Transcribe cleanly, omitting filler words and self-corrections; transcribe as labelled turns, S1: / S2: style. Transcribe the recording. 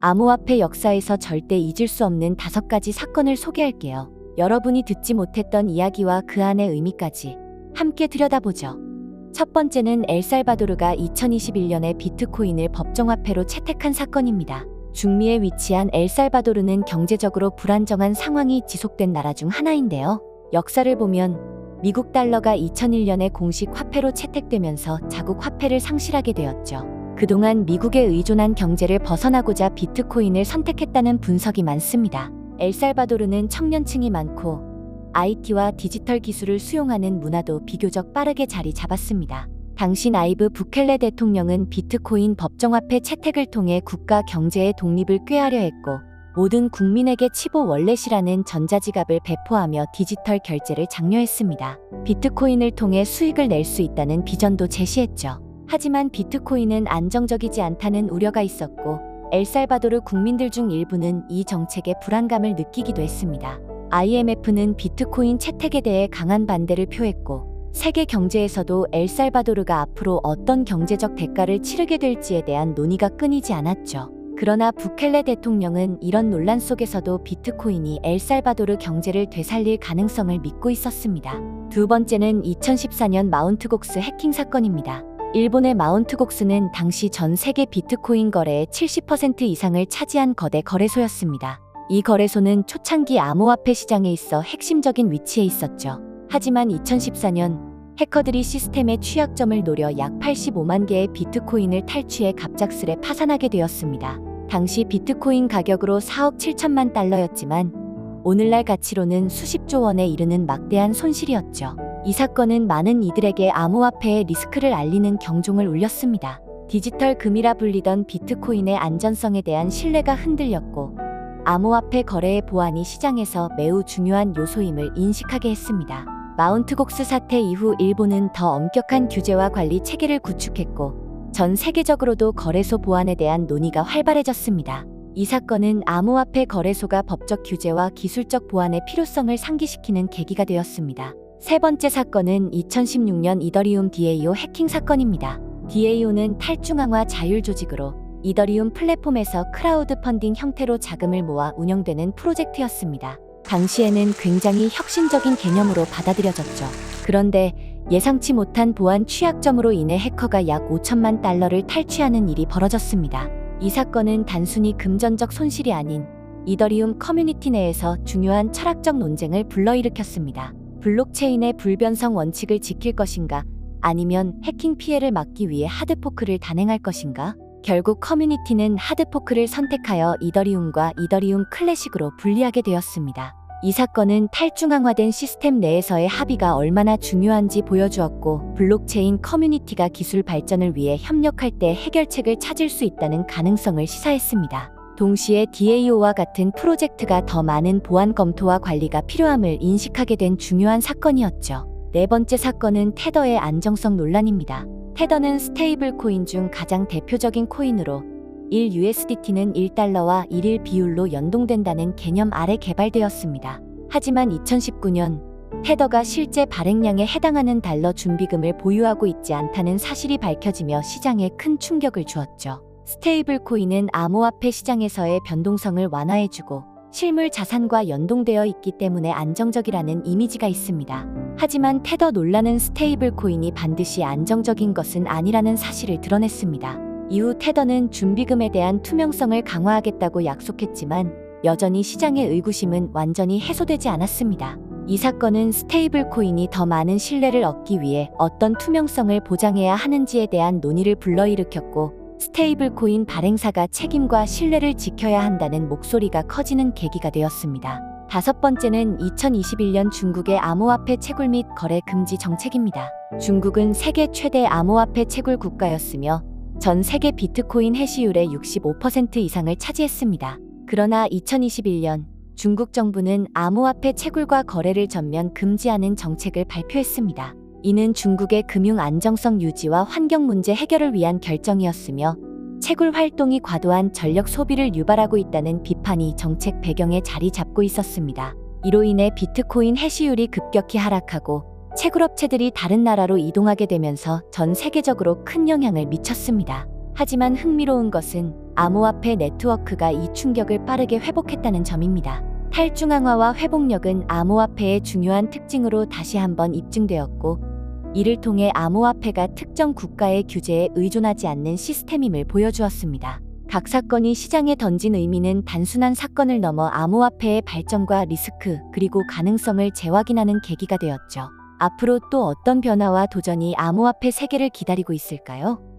S1: 암호화폐 역사에서 절대 잊을 수 없는 5가지 사건을 소개할게요. 여러분이 듣지 못했던 이야기와 그 안의 의미까지 함께 들여다보죠. 첫 번째는 엘살바도르가 2021년에 비트코인을 법정화폐로 채택한 사건입니다. 중미에 위치한 엘살바도르는 경제적으로 불안정한 상황이 지속된 나라 중 하나인데요. 역사를 보면 미국 달러가 2001년에 공식 화폐로 채택되면서 자국 화폐를 상실하게 되었죠. 그동안 미국에 의존한 경제를 벗어나고자 비트코인을 선택했다는 분석이 많습니다. 엘살바도르는 청년층이 많고 IT와 디지털 기술을 수용하는 문화도 비교적 빠르게 자리 잡았습니다. 당시 나이브 부켈레 대통령은 비트코인 법정화폐 채택을 통해 국가 경제의 독립을 꾀하려 했고, 모든 국민에게 치보 월렛이라는 전자지갑을 배포하며 디지털 결제를 장려했습니다. 비트코인을 통해 수익을 낼 수 있다는 비전도 제시했죠. 하지만 비트코인은 안정적이지 않다는 우려가 있었고, 엘살바도르 국민들 중 일부는 이 정책에 불안감을 느끼기도 했습니다. IMF는 비트코인 채택에 대해 강한 반대를 표했고, 세계 경제에서도 엘살바도르가 앞으로 어떤 경제적 대가를 치르게 될지에 대한 논의가 끊이지 않았죠. 그러나 부켈레 대통령은 이런 논란 속에서도 비트코인이 엘살바도르 경제를 되살릴 가능성을 믿고 있었습니다. 두 번째는 2014년 마운트 곡스 해킹 사건입니다. 일본의 마운트 곡스는 당시 전 세계 비트코인 거래의 70% 이상을 차지한 거대 거래소였습니다. 이 거래소는 초창기 암호화폐 시장에 있어 핵심적인 위치에 있었죠. 하지만 2014년 해커들이 시스템의 취약점을 노려 약 85만 개의 비트코인을 탈취해 갑작스레 파산하게 되었습니다. 당시 비트코인 가격으로 4억 7천만 달러였지만 오늘날 가치로는 수십조 원에 이르는 막대한 손실이었죠. 이 사건은 많은 이들에게 암호화폐의 리스크를 알리는 경종을 울렸습니다. 디지털 금이라 불리던 비트코인의 안전성에 대한 신뢰가 흔들렸고, 암호화폐 거래의 보안이 시장에서 매우 중요한 요소임을 인식하게 했습니다. 마운트 곡스 사태 이후 일본은 더 엄격한 규제와 관리 체계를 구축했고, 전 세계적으로도 거래소 보안에 대한 논의가 활발해졌습니다. 이 사건은 암호화폐 거래소가 법적 규제와 기술적 보안의 필요성을 상기시키는 계기가 되었습니다. 세 번째 사건은 2016년 이더리움 DAO 해킹 사건입니다. DAO는 탈중앙화 자율 조직으로 이더리움 플랫폼에서 크라우드 펀딩 형태로 자금을 모아 운영되는 프로젝트였습니다. 당시에는 굉장히 혁신적인 개념으로 받아들여졌죠. 그런데 예상치 못한 보안 취약점으로 인해 해커가 약 5천만 달러를 탈취하는 일이 벌어졌습니다. 이 사건은 단순히 금전적 손실이 아닌 이더리움 커뮤니티 내에서 중요한 철학적 논쟁을 불러일으켰습니다. 블록체인의 불변성 원칙을 지킬 것인가, 아니면 해킹 피해를 막기 위해 하드포크를 단행할 것인가? 결국 커뮤니티는 하드포크를 선택하여 이더리움과 이더리움 클래식으로 분리하게 되었습니다. 이 사건은 탈중앙화된 시스템 내에서의 합의가 얼마나 중요한지 보여주었고, 블록체인 커뮤니티가 기술 발전을 위해 협력할 때 해결책을 찾을 수 있다는 가능성을 시사했습니다. 동시에 DAO와 같은 프로젝트가 더 많은 보안 검토와 관리가 필요함을 인식하게 된 중요한 사건이었죠. 네 번째 사건은 테더의 안정성 논란입니다. 테더는 스테이블 코인 중 가장 대표적인 코인으로 1USDT는 1달러와 1일 비율로 연동된다는 개념 아래 개발되었습니다. 하지만 2019년 테더가 실제 발행량에 해당하는 달러 준비금을 보유하고 있지 않다는 사실이 밝혀지며 시장에 큰 충격을 주었죠. 스테이블 코인은 암호화폐 시장에서의 변동성을 완화해주고 실물 자산과 연동되어 있기 때문에 안정적이라는 이미지가 있습니다. 하지만 테더 논란은 스테이블 코인이 반드시 안정적인 것은 아니라는 사실을 드러냈습니다. 이후 테더는 준비금에 대한 투명성을 강화하겠다고 약속했지만 여전히 시장의 의구심은 완전히 해소되지 않았습니다. 이 사건은 스테이블 코인이 더 많은 신뢰를 얻기 위해 어떤 투명성을 보장해야 하는지에 대한 논의를 불러일으켰고, 스테이블 코인 발행사가 책임과 신뢰를 지켜야 한다는 목소리가 커지는 계기가 되었습니다. 다섯 번째는 2021년 중국의 암호화폐 채굴 및 거래 금지 정책입니다. 중국은 세계 최대 암호화폐 채굴 국가였으며 전 세계 비트코인 해시율의 65% 이상을 차지했습니다. 그러나 2021년 중국 정부는 암호화폐 채굴과 거래를 전면 금지하는 정책을 발표했습니다. 이는 중국의 금융 안정성 유지와 환경 문제 해결을 위한 결정이었으며, 채굴 활동이 과도한 전력 소비를 유발하고 있다는 비판이 정책 배경에 자리 잡고 있었습니다. 이로 인해 비트코인 해시율이 급격히 하락하고 채굴업체들이 다른 나라로 이동하게 되면서 전 세계적으로 큰 영향을 미쳤습니다. 하지만 흥미로운 것은 암호화폐 네트워크가 이 충격을 빠르게 회복했다는 점입니다. 탈중앙화와 회복력은 암호화폐의 중요한 특징으로 다시 한번 입증되었고, 이를 통해 암호화폐가 특정 국가의 규제에 의존하지 않는 시스템임을 보여주었습니다. 각 사건이 시장에 던진 의미는 단순한 사건을 넘어 암호화폐의 발전과 리스크, 그리고 가능성을 재확인하는 계기가 되었죠. 앞으로 또 어떤 변화와 도전이 암호화폐 세계를 기다리고 있을까요?